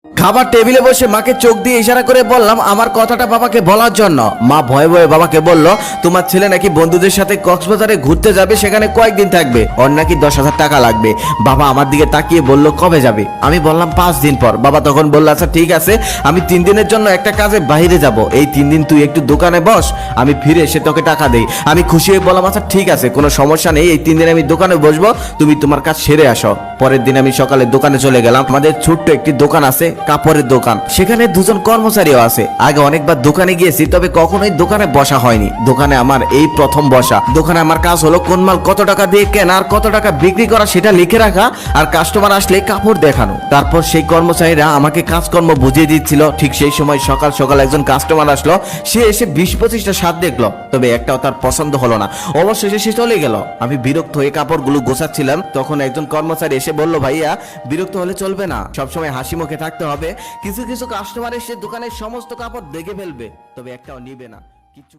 খাবার টেবিলে বসে মাকে চোখ দিয়ে ইশারা করে বললাম আমার কথাটা বাবাকে বলার জন্য। মা ভয়ে ভয়ে বাবাকে বলল, তোমার ছেলে নাকি বন্ধুদের সাথে কক্সবাজারে ঘুরতে যাবে, সেখানে কয়েকদিন থাকবে, ওর নাকি 10,000 টাকা লাগবে। বাবা আমার দিকে তাকিয়ে বলল, কবে যাবে? আমি বললাম 5 দিন পর। বাবা তখন বলল, আচ্ছা ঠিক আছে, আমি 3 দিনের জন্য একটা কাজে বাইরে যাব, এই 3 দিন তুই একটু দোকানে বস, আমি ফিরে এসে তোকে টাকা দেই। আমি খুশি হয়ে বললাম, আচ্ছা ঠিক আছে, কোনো সমস্যা নেই, এই 3 দিন আমি দোকানে বসবো, তুমি তোমার কাজ সেরে আসো। পরের দিন আমি সকালে দোকানে চলে গেলাম। আমাদের ছোট্ট একটি দোকান আছে, কাপড়ের দোকান, সেখানে 2জন কর্মচারীও আছে। আগে অনেকবার দোকানে গিয়েছি, তবে কখনোই দোকানে বসা হয়নি। দোকানে আমার এই প্রথম বসা। দোকানে আমার কাজ হলো কোন মাল কত টাকা দিয়ে কেনা আর কত টাকা বিক্রি করা সেটা লিখে রাখা, আর কাস্টমার আসলে কাপড় দেখানো। তারপর সেই কর্মচারীরা আমাকে কাজকর্ম বুঝিয়ে দিচ্ছিল। ঠিক সেই সময় সকাল সকাল একজন কাস্টমার আসলো। সে এসে 20-25টা শার্ট দেখলো, তবে একটাও তার পছন্দ হলো না। অবশেষে সে চলে গেল। আমি বিরক্ত হয়ে কাপড়গুলো গোছাচ্ছিলাম, তখন একজন কর্মচারী এসে বলল, ভাইয়া বিরক্ত হলে চলবে না, সবসময় হাসি মুখে থাকতে হবে। কিছু কিছু কাস্টমার এসে দোকানের সমস্ত কাপড় দেখে ফেলবে, তবে একটাও নিবে না। কিছু